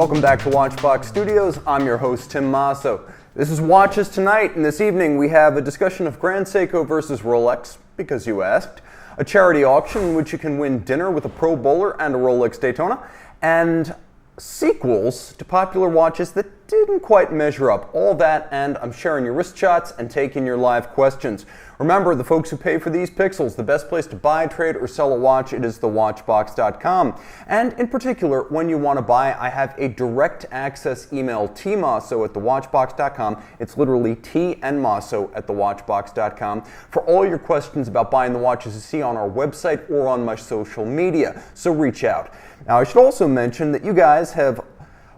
Welcome back to Watchbox Studios. I'm your host, Tim Mosso. This is Watches Tonight, and this evening we have a discussion of Grand Seiko versus Rolex, because you asked, a charity auction in which you can win dinner with a pro bowler and a Rolex Daytona, and sequels to popular watches that didn't quite measure up. All that, and I'm sharing your wrist shots and taking your live questions. Remember, the folks who pay for these pixels, the best place to buy, trade, or sell a watch, it is thewatchbox.com. And in particular, when you want to buy, I have a direct access email, tmosso@thewatchbox.com. It's literally T and Mosso at thewatchbox.com for all your questions about buying the watches you see on our website or on my social media. So reach out. Now, I should also mention that you guys have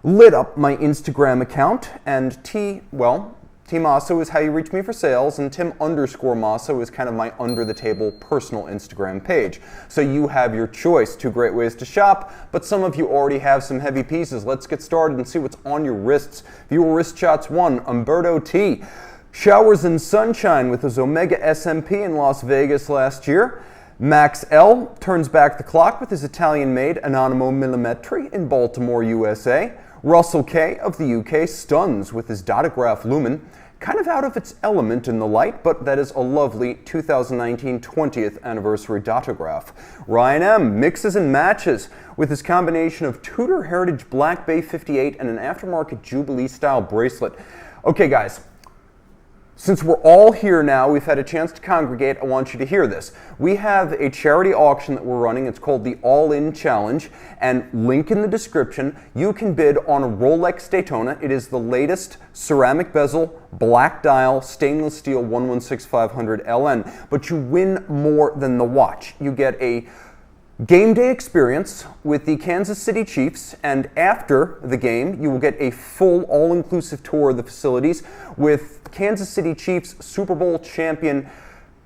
lit up my Instagram account, and T Mosso is how you reach me for sales, and Tim_Mosso is kind of my under-the-table personal Instagram page. So you have your choice. Two great ways to shop, but some of you already have some heavy pieces. Let's get started and see what's on your wrists. Viewer wrist shots 1, Umberto T. Showers in sunshine with his Omega SMP in Las Vegas last year. Max L turns back the clock with his Italian-made Anonimo Millimetri in Baltimore, USA. Russell K of the UK stuns with his Dotograph Lumen, kind of out of its element in the light, but that is a lovely 2019 20th anniversary Dotograph. Ryan M mixes and matches with his combination of Tudor Heritage Black Bay 58 and an aftermarket Jubilee style bracelet. Okay guys, since we're all here now, we've had a chance to congregate, I want you to hear this. We have a charity auction that we're running. It's called the All-In Challenge, and link in the description. You can bid on a Rolex Daytona. It is the latest ceramic bezel, black dial, stainless steel 116500 LN, but you win more than the watch. You get a game day experience with the Kansas City Chiefs, and after the game, you will get a full all-inclusive tour of the facilities with Kansas City Chiefs Super Bowl champion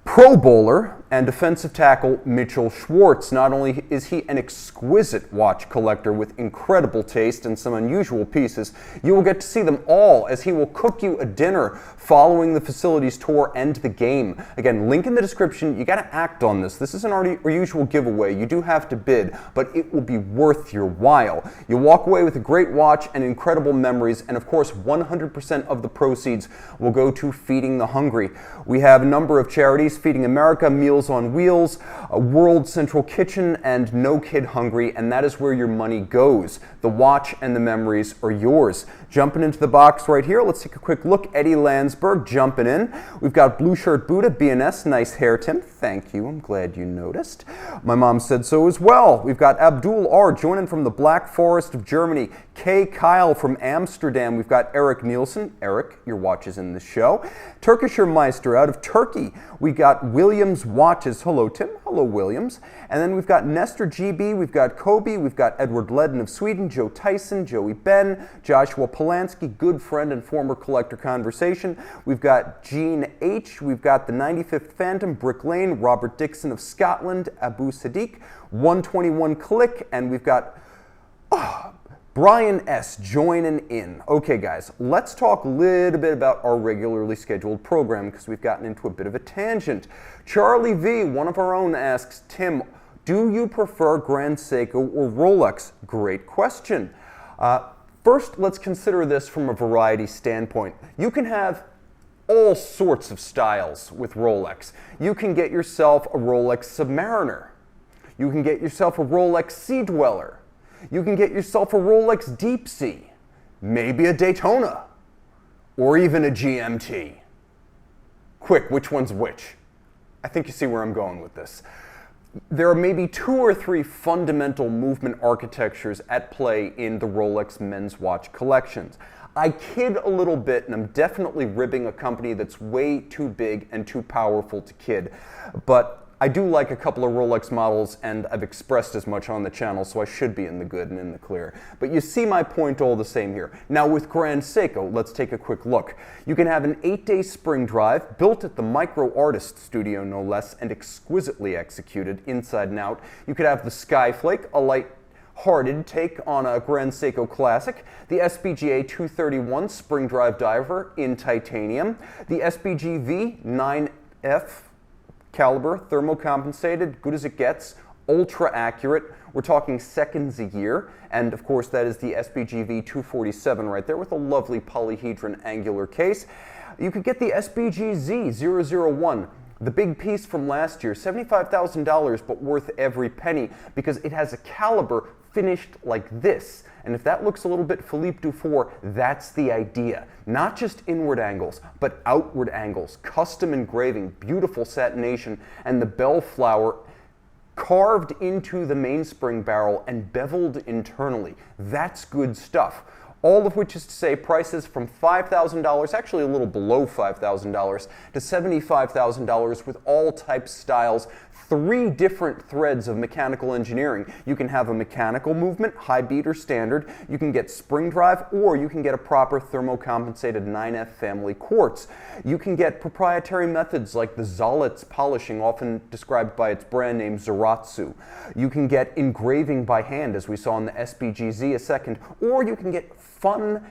Pro Bowler and defensive tackle Mitchell Schwartz. Not only is he an exquisite watch collector with incredible taste and some unusual pieces, you will get to see them all as he will cook you a dinner following the facilities tour and the game. Again, link in the description. You got to act on this. This isn't our usual giveaway. You do have to bid, but it will be worth your while. You'll walk away with a great watch and incredible memories, and of course 100% of the proceeds will go to feeding the hungry. We have a number of charities: Feeding America, Meals on Wheels, World Central Kitchen, and No Kid Hungry, and that is where your money goes. The watch and the memories are yours. Jumping into the box right here, let's take a quick look. Eddie Landsberg jumping in. We've got Blue Shirt Buddha, BNS, nice hair, Tim. Thank you, I'm glad you noticed. My mom said so as well. We've got Abdul R joining from the Black Forest of Germany. Kay Kyle from Amsterdam. We've got Eric Nielsen. Eric, your watch is in the show. Turkischer Meister out of Turkey. We got Williams Watches. Hello, Tim. Hello, Williams. And then we've got Nestor GB. We've got Kobe. We've got Edward Ledden of Sweden. Joe Tyson. Joey Ben. Joshua Polanski, good friend and former collector conversation. We've got Gene H. We've got the 95th Phantom, Brick Lane. Robert Dixon of Scotland. Abu Sadiq. 121 Click. And we've got Brian S. joining in. Okay, guys, let's talk a little bit about our regularly scheduled program because we've gotten into a bit of a tangent. Charlie V, one of our own, asks, Tim, do you prefer Grand Seiko or Rolex? Great question. First, let's consider this from a variety standpoint. You can have all sorts of styles with Rolex. You can get yourself a Rolex Submariner. You can get yourself a Rolex Sea Dweller. You can get yourself a Rolex Deep Sea, maybe a Daytona, or even a GMT. Quick, which one's which? I think you see where I'm going with this. There are maybe 2 or 3 fundamental movement architectures at play in the Rolex men's watch collections. I kid a little bit, and I'm definitely ribbing a company that's way too big and too powerful to kid, but I do like a couple of Rolex models, and I've expressed as much on the channel, so I should be in the good and in the clear. But you see my point all the same here. Now with Grand Seiko, let's take a quick look. You can have an 8-day spring drive, built at the Micro Artist Studio no less, and exquisitely executed inside and out. You could have the Skyflake, a light-hearted take on a Grand Seiko classic, the SPGA 231 spring drive diver in titanium, the SPG V 9F caliber, thermocompensated, good as it gets, ultra accurate, we're talking seconds a year, and of course that is the SBGV 247 right there with a lovely polyhedron angular case. You could get the SBGZ 001. The big piece from last year, $75,000, but worth every penny because it has a caliber finished like this. And if that looks a little bit Philippe Dufour, that's the idea. Not just inward angles, but outward angles, custom engraving, beautiful satination, and the bellflower carved into the mainspring barrel and beveled internally. That's good stuff. All of which is to say prices from $5,000, actually a little below $5,000, to $75,000 with all types, styles, 3 different threads of mechanical engineering. You can have a mechanical movement, high beat or standard, you can get spring drive, or you can get a proper thermocompensated 9F family quartz. You can get proprietary methods like the Zolitz polishing, often described by its brand name Zaratsu. You can get engraving by hand, as we saw in the SBGZ a second, or you can get fun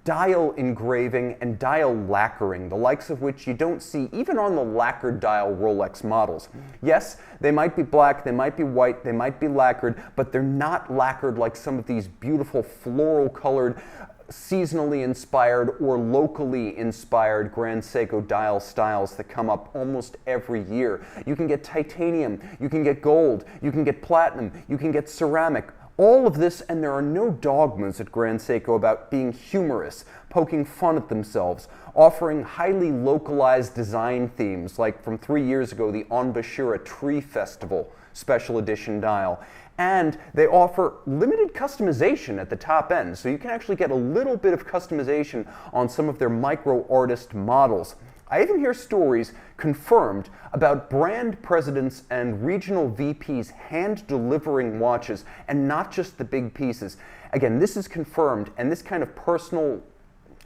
dial engraving and dial lacquering, the likes of which you don't see even on the lacquered dial Rolex models. Yes, they might be black, they might be white, they might be lacquered, but they're not lacquered like some of these beautiful floral colored, seasonally inspired or locally inspired Grand Seiko dial styles that come up almost every year. You can get titanium, you can get gold, you can get platinum, you can get ceramic. All of this, and there are no dogmas at Grand Seiko about being humorous, poking fun at themselves, offering highly localized design themes, like from 3 years ago, the Onbashira Tree Festival special edition dial. And they offer limited customization at the top end, so you can actually get a little bit of customization on some of their micro artist models. I even hear stories confirmed about brand presidents and regional VPs hand-delivering watches, and not just the big pieces. Again, this is confirmed, and this kind of personal,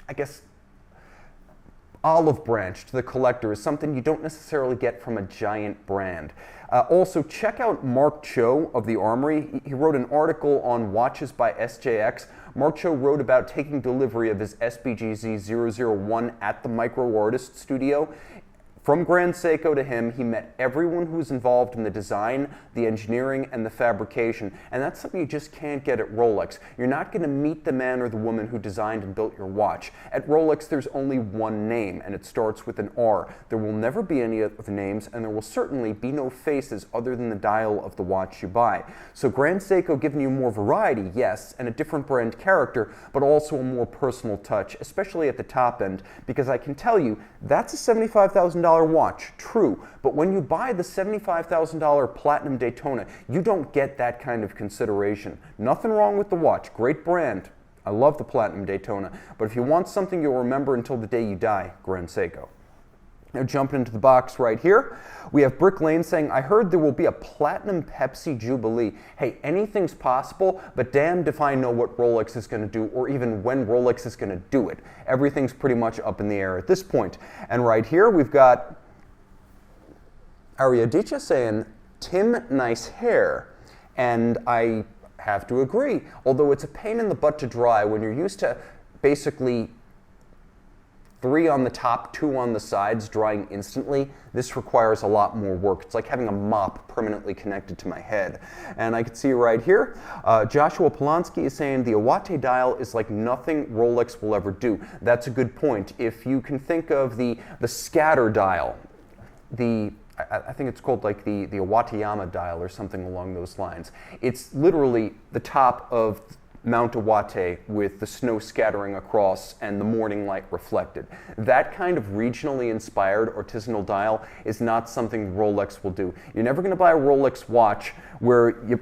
I guess, olive branch to the collector is something you don't necessarily get from a giant brand. Also, check out Mark Cho of The Armory. He wrote an article on watches by SJX. Mark Cho wrote about taking delivery of his SBGZ 001 at the Micro Artist Studio. From Grand Seiko to him, he met everyone who was involved in the design, the engineering, and the fabrication, and that's something you just can't get at Rolex. You're not going to meet the man or the woman who designed and built your watch. At Rolex, there's only one name, and it starts with an R. There will never be any of the names, and there will certainly be no faces other than the dial of the watch you buy. So Grand Seiko giving you more variety, yes, and a different brand character, but also a more personal touch, especially at the top end, because I can tell you, that's a $75,000 watch, true, but when you buy the $75,000 Platinum Daytona, you don't get that kind of consideration. Nothing wrong with the watch, great brand. I love the Platinum Daytona, but if you want something you'll remember until the day you die, Grand Seiko. Now jumping into the box right here, we have Brick Lane saying, I heard there will be a Platinum Pepsi Jubilee. Hey, anything's possible, but damned if I know what Rolex is going to do or even when Rolex is going to do it. Everything's pretty much up in the air at this point. And right here we've got Ariadicha saying, Tim, nice hair. And I have to agree, although it's a pain in the butt to dry when you're used to basically 3 on the top, 2 on the sides, drying instantly. This requires a lot more work. It's like having a mop permanently connected to my head. And I can see right here, Joshua Polanski is saying the Iwate dial is like nothing Rolex will ever do. That's a good point. If you can think of the scatter dial, I think it's called like the Iwateyama dial or something along those lines. It's literally the top of Mount Iwate with the snow scattering across and the morning light reflected. That kind of regionally inspired artisanal dial is not something Rolex will do. You're never going to buy a Rolex watch where you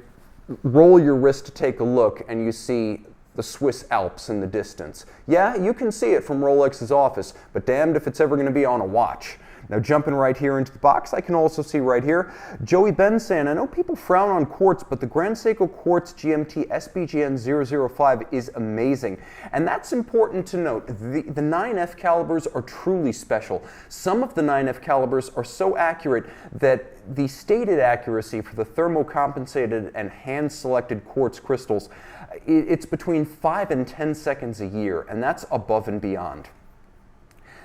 roll your wrist to take a look and you see the Swiss Alps in the distance. Yeah, you can see it from Rolex's office, but damned if it's ever going to be on a watch. Now jumping right here into the box, I can also see right here, Joey Ben saying, I know people frown on quartz, but the Grand Seiko Quartz GMT SBGN 005 is amazing. And that's important to note. The 9F calibers are truly special. Some of the 9F calibers are so accurate that the stated accuracy for the thermocompensated and hand-selected quartz crystals, it's between 5 and 10 seconds a year, and that's above and beyond.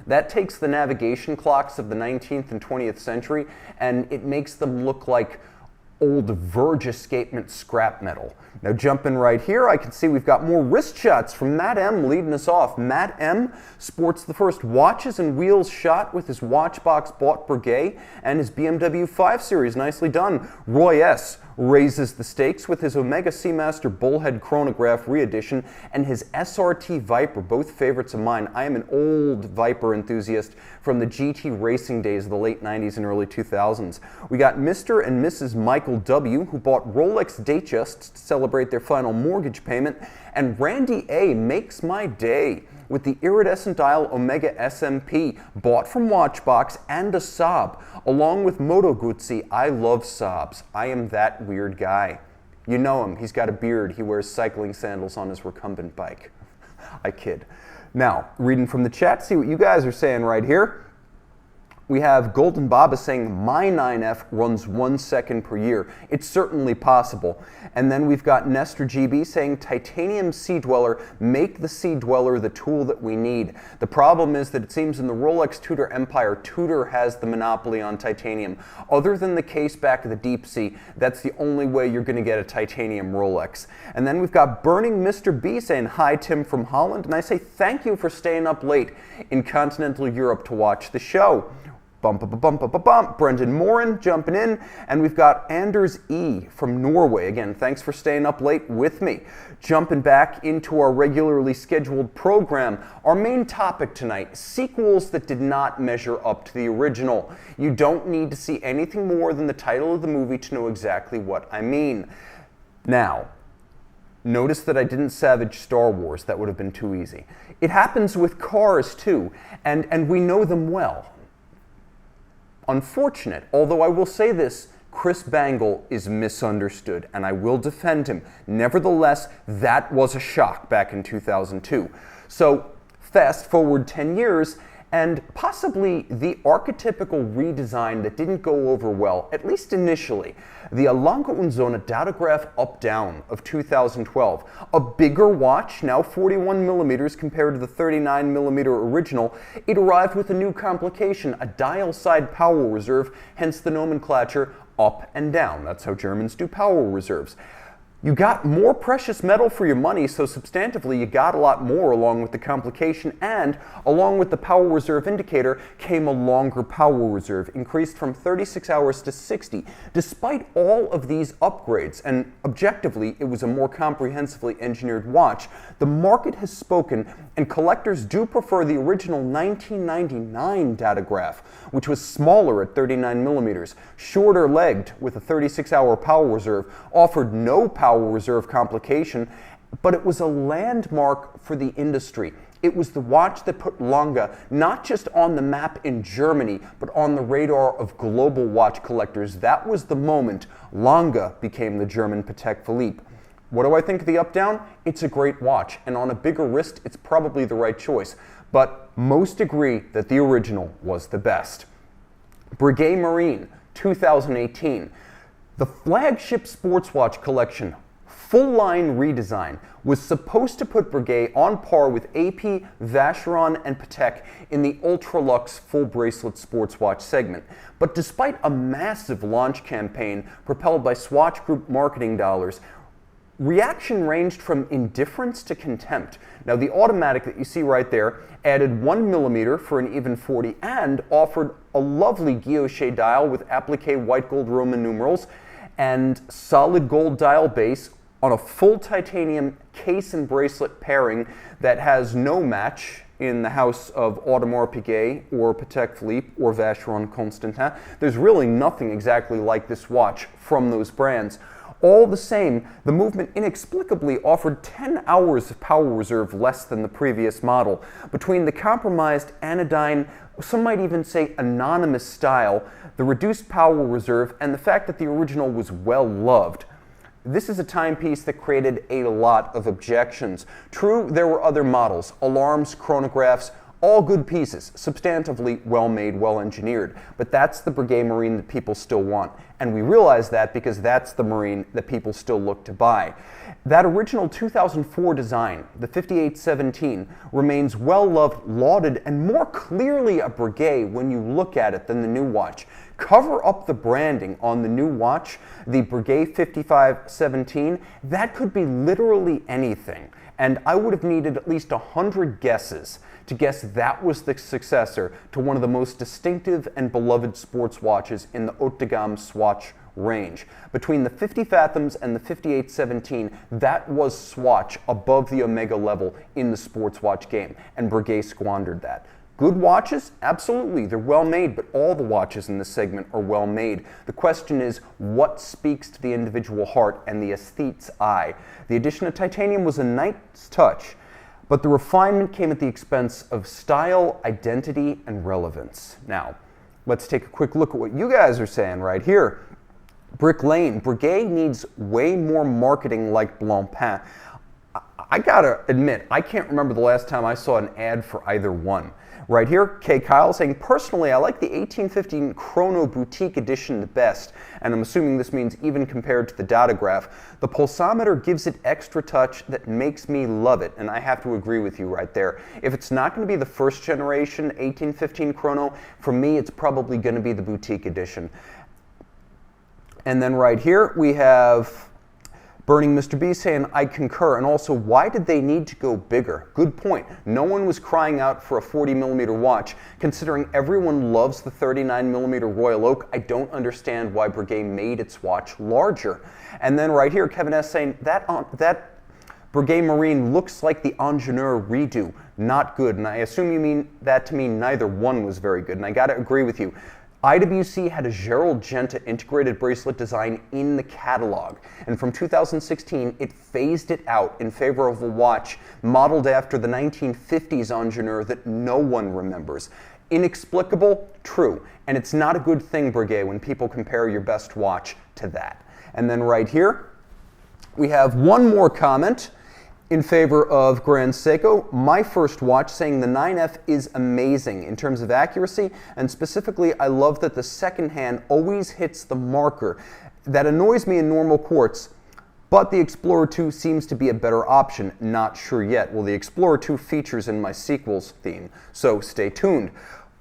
That takes the navigation clocks of the 19th and 20th century and it makes them look like old Verge escapement scrap metal. Now jumping right here, I can see we've got more wrist shots from Matt M leading us off. Matt M sports the first watches and wheels shot with his Watchbox bought Breguet and his BMW 5 Series. Nicely done. Roy S raises the stakes with his Omega Seamaster Bullhead chronograph re-edition and his SRT Viper, both favorites of mine. I am an old Viper enthusiast from the GT racing days of the late 90s and early 2000s. We got Mr. and Mrs. Michael W, who bought Rolex Daytona to celebrate their final mortgage payment, and Randy A makes my day with the iridescent dial Omega SMP, bought from Watchbox, and a Saab, along with Moto Guzzi. I love Saabs. I am that weird guy. You know him. He's got a beard. He wears cycling sandals on his recumbent bike. I kid. Now, reading from the chat, see what you guys are saying right here. We have Golden Baba saying, my 9F runs 1 second per year. It's certainly possible. And then we've got Nestor GB saying, titanium Sea Dweller, make the Sea Dweller the tool that we need. The problem is that it seems in the Rolex Tudor empire, Tudor has the monopoly on titanium. Other than the case back of the deep sea, that's the only way you're going to get a titanium Rolex. And then we've got Burning Mr. B saying, hi Tim from Holland. And I say thank you for staying up late in continental Europe to watch the show. Brendan Morin jumping in, and we've got Anders E from Norway. Again, thanks for staying up late with me. Jumping back into our regularly scheduled program, our main topic tonight, sequels that did not measure up to the original. You don't need to see anything more than the title of the movie to know exactly what I mean. Now, notice that I didn't savage Star Wars. That would have been too easy. It happens with cars too, and we know them well. Unfortunate, although I will say this, Chris Bangle is misunderstood, and I will defend him. Nevertheless, that was a shock back in 2002. So, fast forward 10 years, and possibly the archetypical redesign that didn't go over well, at least initially, the Lange und Söhne Datograph Up-Down of 2012. A bigger watch, now 41 millimeters compared to the 39 millimeter original. It arrived with a new complication, a dial side power reserve, hence the nomenclature up and down. That's how Germans do power reserves. You got more precious metal for your money, so substantively you got a lot more along with the complication, and along with the power reserve indicator came a longer power reserve, increased from 36 hours to 60. Despite all of these upgrades, and objectively it was a more comprehensively engineered watch, the market has spoken, and collectors do prefer the original 1999 datograph, which was smaller at 39 millimeters, shorter legged with a 36-hour power reserve, offered no power reserve complication, but it was a landmark for the industry. It was the watch that put Lange not just on the map in Germany, but on the radar of global watch collectors. That was the moment Lange became the German Patek Philippe. What do I think of the Up-Down? It's a great watch, and on a bigger wrist, it's probably the right choice. But most agree that the original was the best. Breguet Marine, 2018. The flagship sports watch collection, full-line redesign, was supposed to put Breguet on par with AP, Vacheron, and Patek in the ultra-luxe full-bracelet sports watch segment. But despite a massive launch campaign propelled by Swatch Group marketing dollars, reaction ranged from indifference to contempt. Now, the automatic that you see right there added 1 millimeter for an even 40 and offered a lovely guilloche dial with applique white gold Roman numerals and solid gold dial base on a full titanium case and bracelet pairing that has no match in the house of Audemars Piguet or Patek Philippe or Vacheron Constantin. There's really nothing exactly like this watch from those brands. All the same, the movement inexplicably offered 10 hours of power reserve less than the previous model. Between the compromised anodyne, some might even say anonymous style, the reduced power reserve, and the fact that the original was well loved, this is a timepiece that created a lot of objections. True, there were other models, alarms, chronographs, all good pieces, substantively well-made, well-engineered. But that's the Breguet Marine that people still want. And we realize that because that's the Marine that people still look to buy. That original 2004 design, the 5817, remains well-loved, lauded, and more clearly a Breguet when you look at it than the new watch. cover up the branding on the new watch, the Breguet 5517. That could be literally anything. And I would have needed at least 100 guesses to guess that was the successor to one of the most distinctive and beloved sports watches in the haute de gamme Swatch range. Between the 50 Fathoms and the 5817, that was Swatch above the Omega level in the sports watch game, and Breguet squandered that. Good watches? Absolutely, they're well made, but all the watches in this segment are well made. The question is, what speaks to the individual heart and the aesthete's eye? The addition of titanium was a nice touch, but the refinement came at the expense of style, identity, and relevance. Now, let's take a quick look at what you guys are saying right here. Brick Lane, Breguet needs way more marketing like Blancpain. I gotta admit, I can't remember the last time I saw an ad for either one. Right here, K. Kyle saying, personally, I like the 1815 Chrono Boutique Edition the best, and I'm assuming this means even compared to the Datograph. The pulsometer gives it extra touch that makes me love it, and I have to agree with you right there. If it's not going to be the first generation 1815 Chrono, for me it's probably going to be the Boutique Edition. And then right here, we have Burning Mr. B saying, I concur, and also, why did they need to go bigger? Good point. No one was crying out for a 40mm watch. Considering everyone loves the 39mm Royal Oak, I don't understand why Breguet made its watch larger. And then right here, Kevin S. saying, that Breguet Marine looks like the Ingenieur redo. Not good, and I assume you mean that to mean neither one was very good, and I gotta agree with you. IWC had a Gerald Genta integrated bracelet design in the catalog, and from 2016 it phased it out in favor of a watch modeled after the 1950s Ingenieur that no one remembers. Inexplicable? True. And it's not a good thing, Breguet, when people compare your best watch to that. And then right here, we have one more comment in favor of Grand Seiko, my first watch, saying the 9F is amazing in terms of accuracy, and specifically I love that the second hand always hits the marker. That annoys me in normal quartz, but the Explorer 2 seems to be a better option. Not sure yet. Well, the Explorer 2 features in my sequels theme, so stay tuned.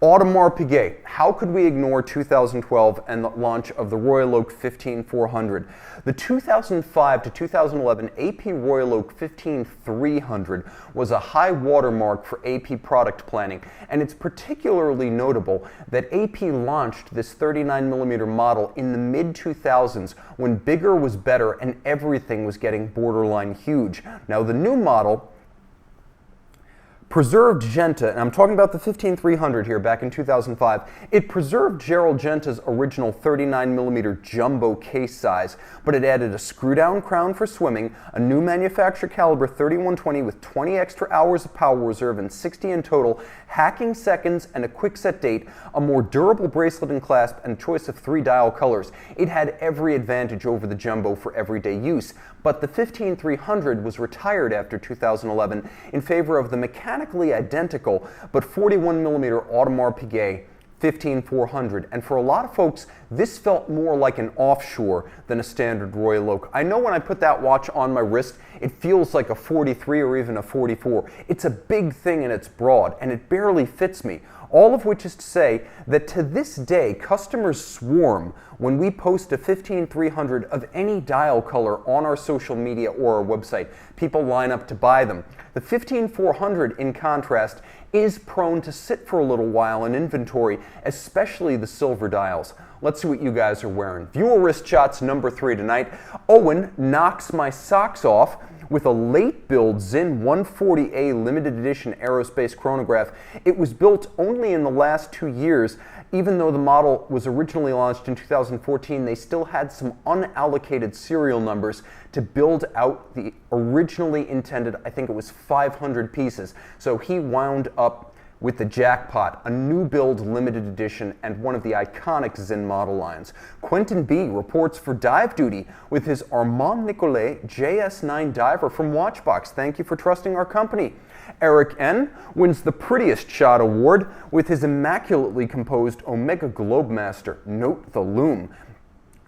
Audemars Piguet, how could we ignore 2012 and the launch of the Royal Oak 15400? The 2005 to 2011 AP Royal Oak 15300 was a high watermark for AP product planning, and it's particularly notable that AP launched this 39mm model in the mid-2000s when bigger was better and everything was getting borderline huge. Now the new model preserved Genta, and I'm talking about the 15300 here back in 2005, it preserved Gerald Genta's original 39mm jumbo case size, but it added a screw-down crown for swimming, a new manufacturer caliber 3120 with 20 extra hours of power reserve and 60 in total, hacking seconds and a quick set date, a more durable bracelet and clasp, and a choice of 3 dial colors. It had every advantage over the jumbo for everyday use, but the 15300 was retired after 2011 in favor of the mechanically identical but 41mm Audemars Piguet 15400, and for a lot of folks this felt more like an offshore than a standard Royal Oak. I know when I put that watch on my wrist it feels like a 43 or even a 44. It's a big thing and it's broad and it barely fits me. All of which is to say that to this day, customers swarm when we post a 15300 of any dial color on our social media or our website. People line up to buy them. The 15400, in contrast, is prone to sit for a little while in inventory, especially the silver dials. Let's see what you guys are wearing. Viewer wrist shots number 3 tonight. Owen knocks my socks off with a late build Zinn 140A limited edition aerospace chronograph. It was built only in the last 2 years. Even though the model was originally launched in 2014, they still had some unallocated serial numbers to build out the originally intended, I think it was 500 pieces. So he wound up with the jackpot, a new build limited edition and one of the iconic Zinn model lines. Quentin B reports for dive duty with his Armand Nicolet JS9 diver from Watchbox. Thank you for trusting our company. Eric N wins the Prettiest Shot Award with his immaculately composed Omega Globemaster. Note the loom.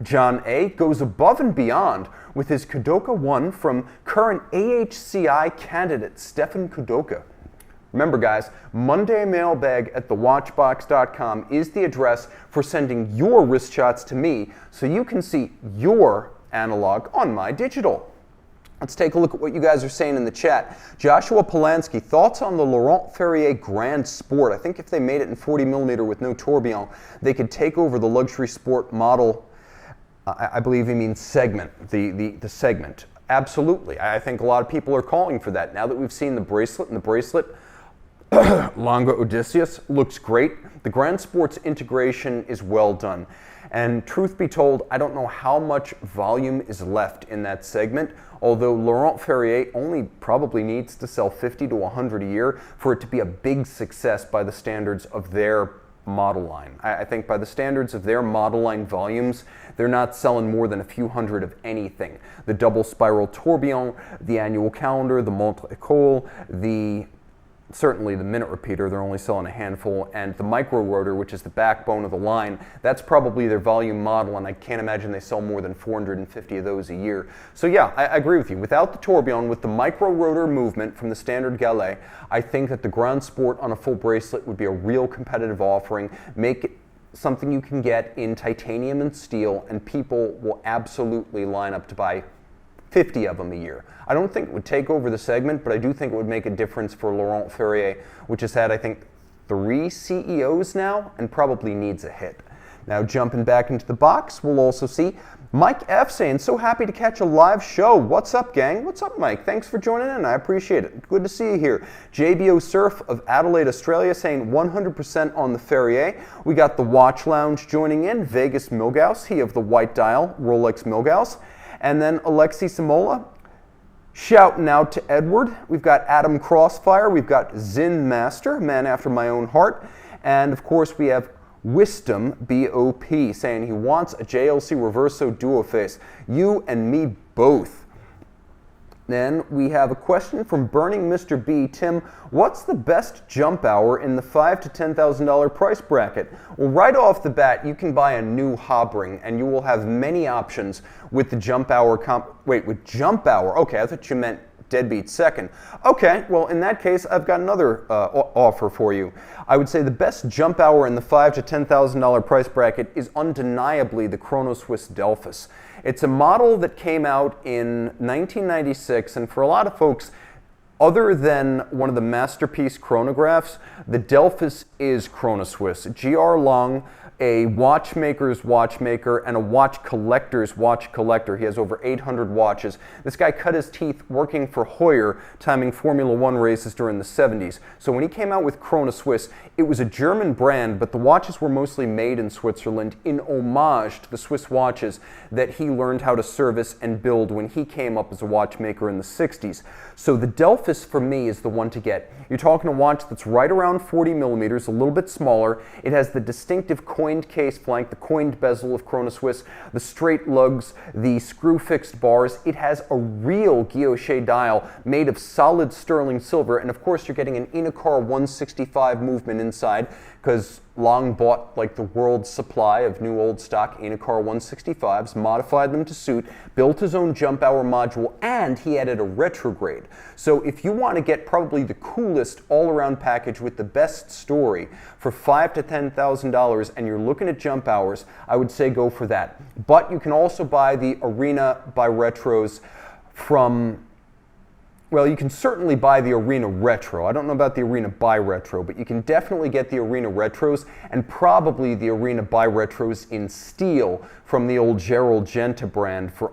John A goes above and beyond with his Kudoka 1 from current AHCI candidate Stefan Kudoka. Remember guys, mondaymailbag@thewatchbox.com is the address for sending your wrist shots to me so you can see your analog on my digital. Let's take a look at what you guys are saying in the chat. Joshua Polanski, thoughts on the Laurent Ferrier Grand Sport? I think if they made it in 40mm with no tourbillon, they could take over the luxury sport model. I believe he means segment, the segment. Absolutely. I think a lot of people are calling for that. Now that we've seen the bracelet, and the bracelet, Longa Odysseus, looks great. The Grand Sport's integration is well done. And truth be told, I don't know how much volume is left in that segment, although Laurent Ferrier only probably needs to sell 50 to 100 a year for it to be a big success by the standards of their model line. I think by the standards of their model line volumes, they're not selling more than a few hundred of anything. The double spiral tourbillon, the annual calendar, the montre école, certainly the minute repeater, they're only selling a handful, and the micro rotor, which is the backbone of the line, that's probably their volume model, and I can't imagine they sell more than 450 of those a year. So yeah, I agree with you. Without the tourbillon, with the micro rotor movement from the standard Gallet, I think that the Grand Sport on a full bracelet would be a real competitive offering. Make it something you can get in titanium and steel, and people will absolutely line up to buy 50 of them a year. I don't think it would take over the segment, but I do think it would make a difference for Laurent Ferrier, which has had, I think, 3 CEOs now and probably needs a hit. Now jumping back into the box, we'll also see Mike F saying, so happy to catch a live show. What's up, gang? What's up, Mike? Thanks for joining in. I appreciate it. Good to see you here. JBO Surf of Adelaide, Australia saying 100% on the Ferrier. We got the Watch Lounge joining in. Vegas Milgauss, he of the White Dial, Rolex Milgauss. And then Alexi Samola shouting out to Edward. We've got Adam Crossfire. We've got Zin Master, man after my own heart. And of course we have Wisdom BOP saying he wants a JLC Reverso Duoface. You and me both. Then we have a question from Burning Mr. B. Tim, what's the best jump hour in the $5,000 to $10,000 price bracket? Well, right off the bat, you can buy a new Hobring, and you will have many options with the jump hour. With jump hour? Okay, I thought you meant deadbeat second. Okay, well, in that case, I've got another offer for you. I would say the best jump hour in the $5,000 to $10,000 price bracket is undeniably the Chrono Swiss Delphis. It's a model that came out in 1996, and for a lot of folks, other than one of the masterpiece chronographs, the Delphis is Chrono Swiss. G.R. Long, a watchmaker's watchmaker and a watch collector's watch collector. He has over 800 watches. This guy cut his teeth working for Heuer, timing Formula One races during the 70s. So when he came out with Chrono Swiss, it was a German brand, but the watches were mostly made in Switzerland in homage to the Swiss watches that he learned how to service and build when he came up as a watchmaker in the 60s. So the Delphis for me is the one to get. You're talking a watch that's right around 40 millimeters, a little bit smaller. It has the distinctive coined case flank, the coined bezel of Chrono Swiss, the straight lugs, the screw-fixed bars. It has a real guilloche dial made of solid sterling silver, and of course you're getting an Inocar 165 movement inside, because Long bought like the world's supply of new old stock Inocar 165s, modified them to suit, built his own jump hour module, and he added a retrograde. So if you want to get probably the coolest all-around package with the best story for $5,000 to $10,000 and you're looking at jump hours, I would say go for that. But you can also buy the Arena by Retros from, well, you can certainly buy the Arena Retro. I don't know about the Arena by Retro, but you can definitely get the Arena Retros and probably the Arena by Retros in steel from the old Gerald Genta brand for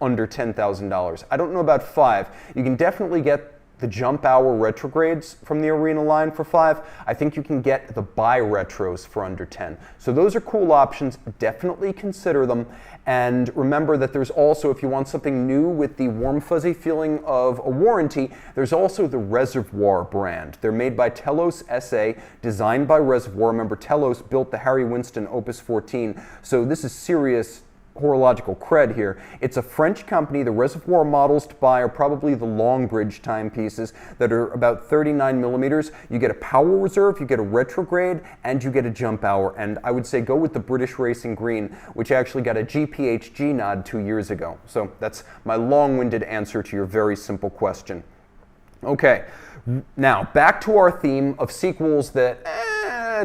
under $10,000. I don't know about $5,000. You can definitely get the jump hour retrogrades from the Arena line for $5,000. I think you can get the buy retros for under $10,000. So those are cool options. Definitely consider them. And remember that there's also, if you want something new with the warm fuzzy feeling of a warranty, there's also the Reservoir brand. They're made by Telos SA, designed by Reservoir. Remember, Telos built the Harry Winston Opus 14. So this is serious horological cred here. It's a French company. The Reservoir models to buy are probably the Longbridge timepieces that are about 39 millimeters. You get a power reserve, you get a retrograde, and you get a jump hour. And I would say go with the British Racing Green, which actually got a GPHG nod 2 years ago. So that's my long-winded answer to your very simple question. Okay, now back to our theme of sequels that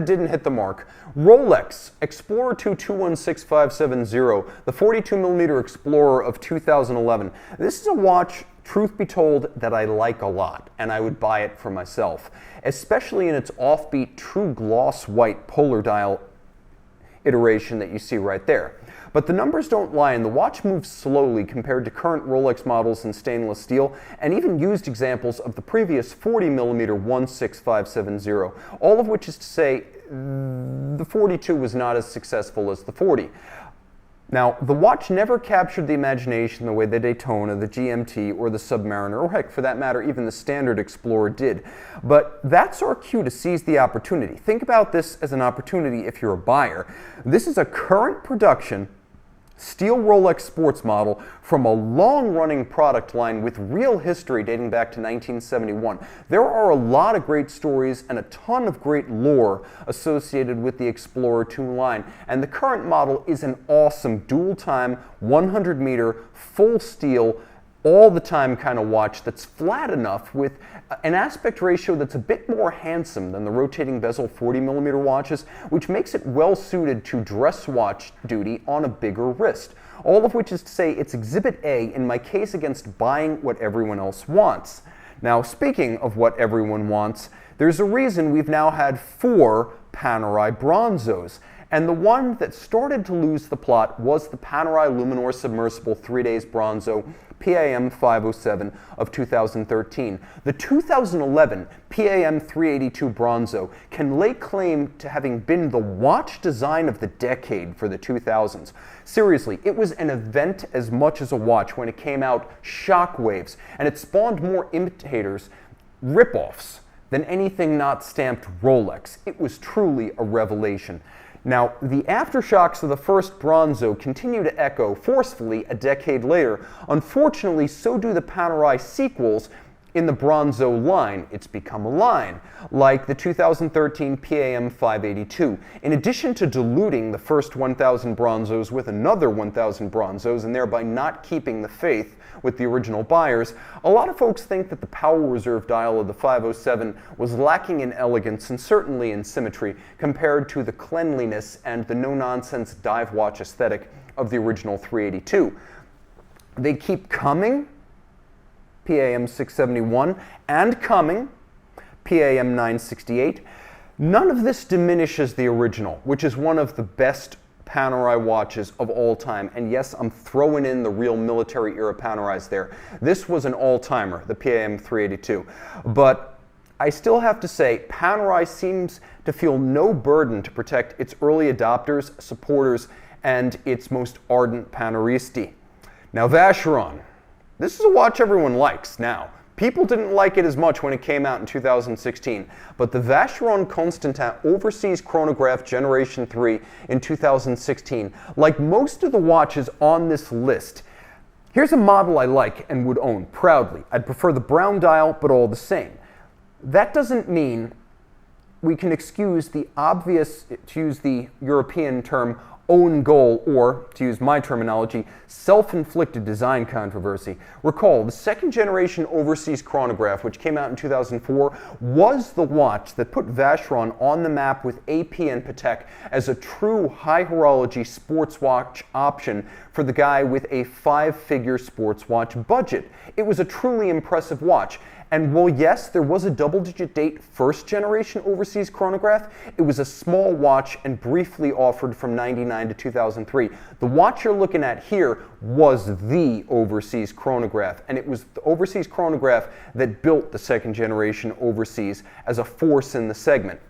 didn't hit the mark. Rolex Explorer 2 216570, the 42mm Explorer of 2011. This is a watch, truth be told, that I like a lot, and I would buy it for myself, especially in its offbeat true gloss white polar dial iteration that you see right there. But the numbers don't lie, and the watch moves slowly compared to current Rolex models in stainless steel, and even used examples of the previous 40mm 16570, all of which is to say the 42 was not as successful as the 40. Now, the watch never captured the imagination the way the Daytona, the GMT, or the Submariner, or heck, for that matter, even the standard Explorer did. But that's our cue to seize the opportunity. Think about this as an opportunity if you're a buyer. This is a current production steel Rolex sports model from a long-running product line with real history dating back to 1971. There are a lot of great stories and a ton of great lore associated with the Explorer 2 line, and the current model is an awesome dual-time, 100-meter, full steel, all-the-time kind of watch that's flat enough with an aspect ratio that's a bit more handsome than the rotating bezel 40mm watches, which makes it well suited to dress watch duty on a bigger wrist. All of which is to say it's Exhibit A in my case against buying what everyone else wants. Now, speaking of what everyone wants, there's a reason we've now had 4 Panerai Bronzos. And the one that started to lose the plot was the Panerai Luminor Submersible 3 Days Bronzo PAM 507 of 2013. The 2011 PAM 382 Bronzo can lay claim to having been the watch design of the decade for the 2000s. Seriously, it was an event as much as a watch when it came out, shockwaves, and it spawned more imitators, rip-offs, than anything not stamped Rolex. It was truly a revelation. Now, the aftershocks of the first Bronzo continue to echo forcefully a decade later. Unfortunately, so do the Panerai sequels in the Bronzo line. It's become a line, like the 2013 PAM 582. In addition to diluting the first 1,000 Bronzos with another 1,000 Bronzos and thereby not keeping the faith with the original buyers, a lot of folks think that the power reserve dial of the 507 was lacking in elegance and certainly in symmetry compared to the cleanliness and the no-nonsense dive watch aesthetic of the original 382. They keep coming, PAM 671, and coming, PAM 968. None of this diminishes the original, which is one of the best Panerai watches of all time. And yes, I'm throwing in the real military era Panerais there. This was an all-timer, the PAM 382. But I still have to say, Panerai seems to feel no burden to protect its early adopters, supporters, and its most ardent Paneristi. Now, Vacheron. This is a watch everyone likes now. People didn't like it as much when it came out in 2016, but the Vacheron Constantin Overseas Chronograph Generation 3 in 2016, like most of the watches on this list, here's a model I like and would own proudly. I'd prefer the brown dial, but all the same. That doesn't mean we can excuse the obvious, to use the European term, own goal, or, to use my terminology, self-inflicted design controversy. Recall, the second generation Overseas Chronograph, which came out in 2004, was the watch that put Vacheron on the map with AP and Patek as a true high horology sports watch option for the guy with a 5-figure sports watch budget. It was a truly impressive watch. And while yes, there was a double-digit date first generation Overseas Chronograph, it was a small watch and briefly offered from '99 to 2003. The watch you're looking at here was the Overseas Chronograph, and it was the Overseas Chronograph that built the second generation Overseas as a force in the segment.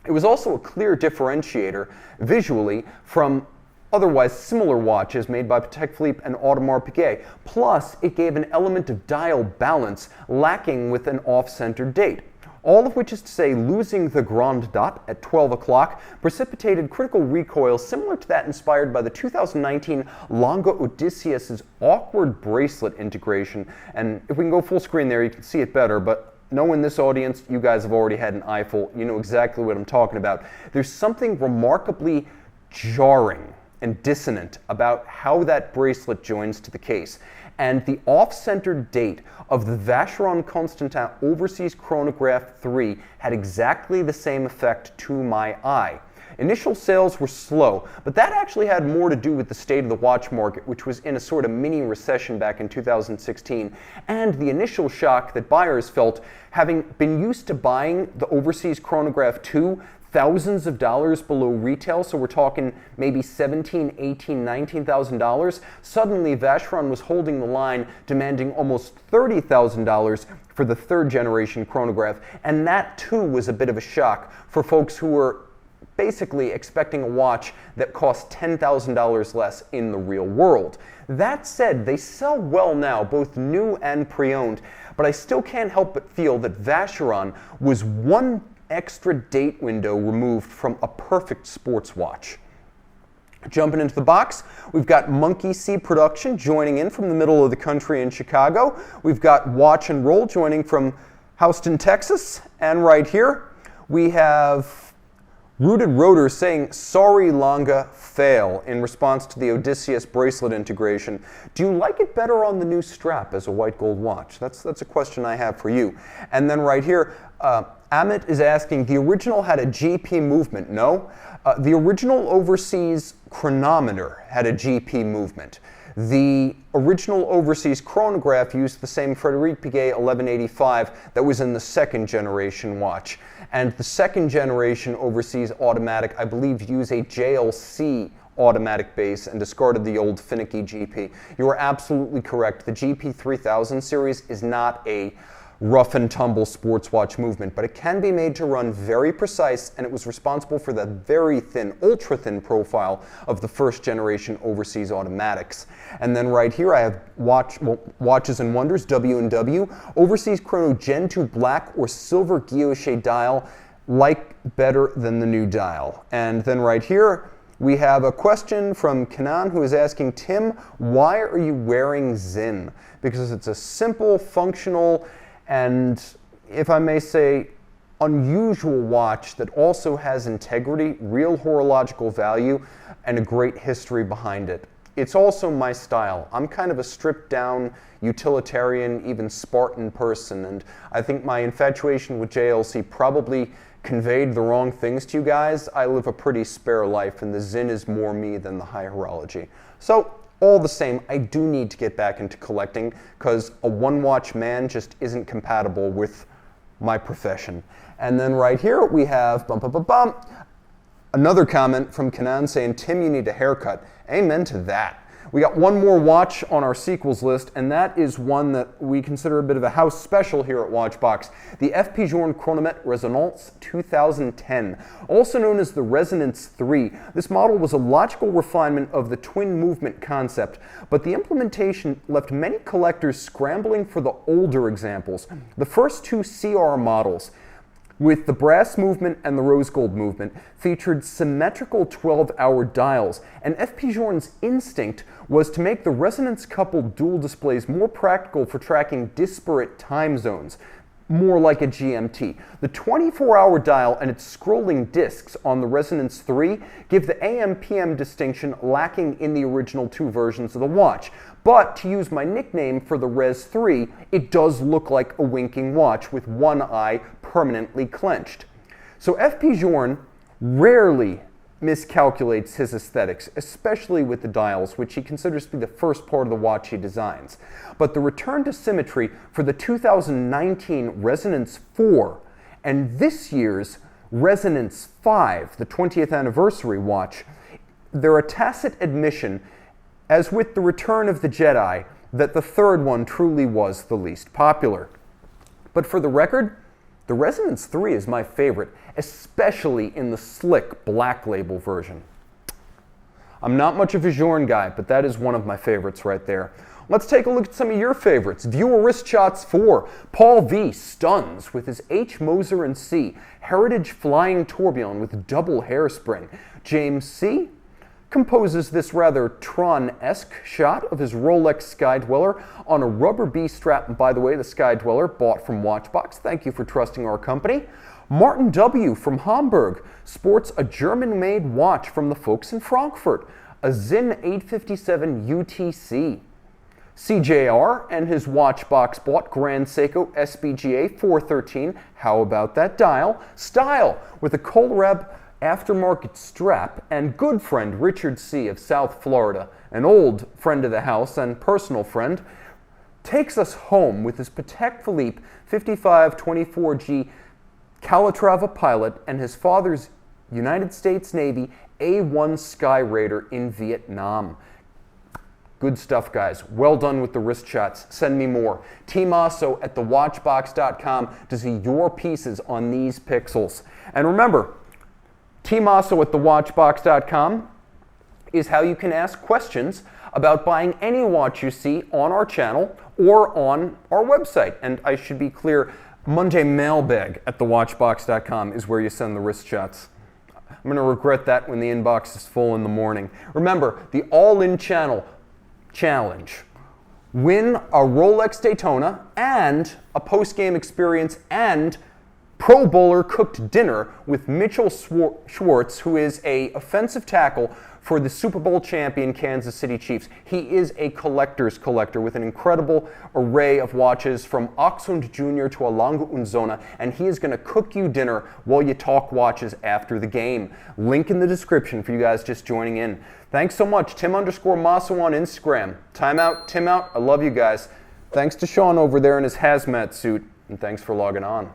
It was also a clear differentiator visually from otherwise similar watches made by Patek Philippe and Audemars Piguet. Plus, it gave an element of dial balance lacking with an off-center date. All of which is to say, losing the Grand Dot at 12 o'clock precipitated critical recoil similar to that inspired by the 2019 Longa Odysseus' awkward bracelet integration. And if we can go full screen there, you can see it better, but knowing this audience, you guys have already had an eyeful. You know exactly what I'm talking about. There's something remarkably jarring and dissonant about how that bracelet joins to the case. and the off-center date of the Vacheron Constantin Overseas Chronograph 3 had exactly the same effect to my eye. Initial sales were slow, but that actually had more to do with the state of the watch market, which was in a sort of mini recession back in 2016, and the initial shock that buyers felt, having been used to buying the Overseas Chronograph 2 thousands of dollars below retail, so we're talking maybe $17,000, $18,000, $19,000. Suddenly, Vacheron was holding the line, demanding almost $30,000 for the third generation chronograph, and that too was a bit of a shock for folks who were basically expecting a watch that cost $10,000 less in the real world. That said, they sell well now, both new and pre-owned, but I still can't help but feel that Vacheron was one extra date window removed from a perfect sports watch. Jumping into the box, we've got Monkey C Production joining in from the middle of the country in Chicago. We've got Watch and Roll joining from Houston, Texas, and right here we have Rooted Rotor saying, "Sorry Longa, fail," in response to the Odysseus bracelet integration. Do you like it better on the new strap as a white gold watch? That's a question I have for you. And then right here, Amit is asking, the original had a GP movement. No, the original Overseas chronometer had a GP movement. The original Overseas chronograph used the same Frederic Piguet 1185 that was in the second generation watch. And the second generation Overseas automatic, I believe, used a JLC automatic base and discarded the old finicky GP. You are absolutely correct. The GP 3000 series is not a rough and tumble sports watch movement, but it can be made to run very precise, and it was responsible for the very thin, ultra thin profile of the first generation Overseas automatics. And then right here I have Watches and Wonders, W&W, Overseas Chrono Gen 2 black or silver guilloche dial, like better than the new dial. And then right here we have a question from Kanan who is asking, Tim, why are you wearing Zinn? Because it's a simple, functional, and if I may say, unusual watch that also has integrity, real horological value, and a great history behind it. It's also my style. I'm kind of a stripped down, utilitarian, even Spartan person, and I think my infatuation with JLC probably conveyed the wrong things to you guys. I live a pretty spare life, and the Zinn is more me than the high horology. So, all the same, I do need to get back into collecting because a one-watch man just isn't compatible with my profession. And then right here we have another comment from Kanan saying, Tim, you need a haircut. Amen to that. We got one more watch on our sequels list, and that is one that we consider a bit of a house special here at Watchbox, the F. Pigeon Chronomètre Resonance 2010, also known as the Resonance 3. This model was a logical refinement of the twin movement concept, but the implementation left many collectors scrambling for the older examples. The first two CR models, with the brass movement and the rose gold movement, featured symmetrical 12-hour dials, and F. Pigeon's instinct was to make the resonance-coupled dual displays more practical for tracking disparate time zones, more like a GMT. The 24-hour dial and its scrolling discs on the Resonance 3 give the AM-PM distinction lacking in the original two versions of the watch. But to use my nickname for the Res 3, it does look like a winking watch with one eye permanently clenched. So F. Pigeon rarely miscalculates his aesthetics, especially with the dials, which he considers to be the first part of the watch he designs. But the return to symmetry for the 2019 Resonance 4 and this year's Resonance 5, the 20th anniversary watch, they're a tacit admission, as with the Return of the Jedi, that the third one truly was the least popular. But for the record, the Resonance 3 is my favorite, especially in the slick black label version. I'm not much of a Journe guy, but that is one of my favorites right there. Let's take a look at some of your favorites. Viewer Wrist Shots 4. Paul V stuns with his H. Moser & C. Heritage Flying Tourbillon with double hairspring. James C. composes this rather Tron-esque shot of his Rolex Sky Dweller on a rubber B strap. And by the way, the Sky Dweller bought from Watchbox. Thank you for trusting our company. Martin W. from Hamburg sports a German-made watch from the folks in Frankfurt, a Zinn 857 UTC. CJR and his watch box bought Grand Seiko SBGA 413. How about that dial? Style with a Kohlrabi aftermarket strap, and good friend Richard C. of South Florida, an old friend of the house and personal friend, takes us home with his Patek Philippe 5524G Calatrava pilot and his father's United States Navy A1 Sky Raider in Vietnam. Good stuff, guys. Well done with the wrist shots. Send me more. Mosso at thewatchbox.com to see your pieces on these pixels. And remember, Mosso at thewatchbox.com is how you can ask questions about buying any watch you see on our channel or on our website. And I should be clear, Monday mailbag at thewatchbox.com is where you send the wrist shots. I'm going to regret that when the inbox is full in the morning. Remember, the all-in channel challenge. Win a Rolex Daytona and a post-game experience and Pro Bowler cooked dinner with Mitchell Schwartz, who is an offensive tackle for the Super Bowl champion Kansas City Chiefs. He is a collector's collector with an incredible array of watches from Oxhund Jr. to a Lange und Söhne, and he is going to cook you dinner while you talk watches after the game. Link in the description for you guys just joining in. Thanks so much. Tim_Mosso on Instagram. Time out, Tim out. I love you guys. Thanks to Sean over there in his hazmat suit, and thanks for logging on.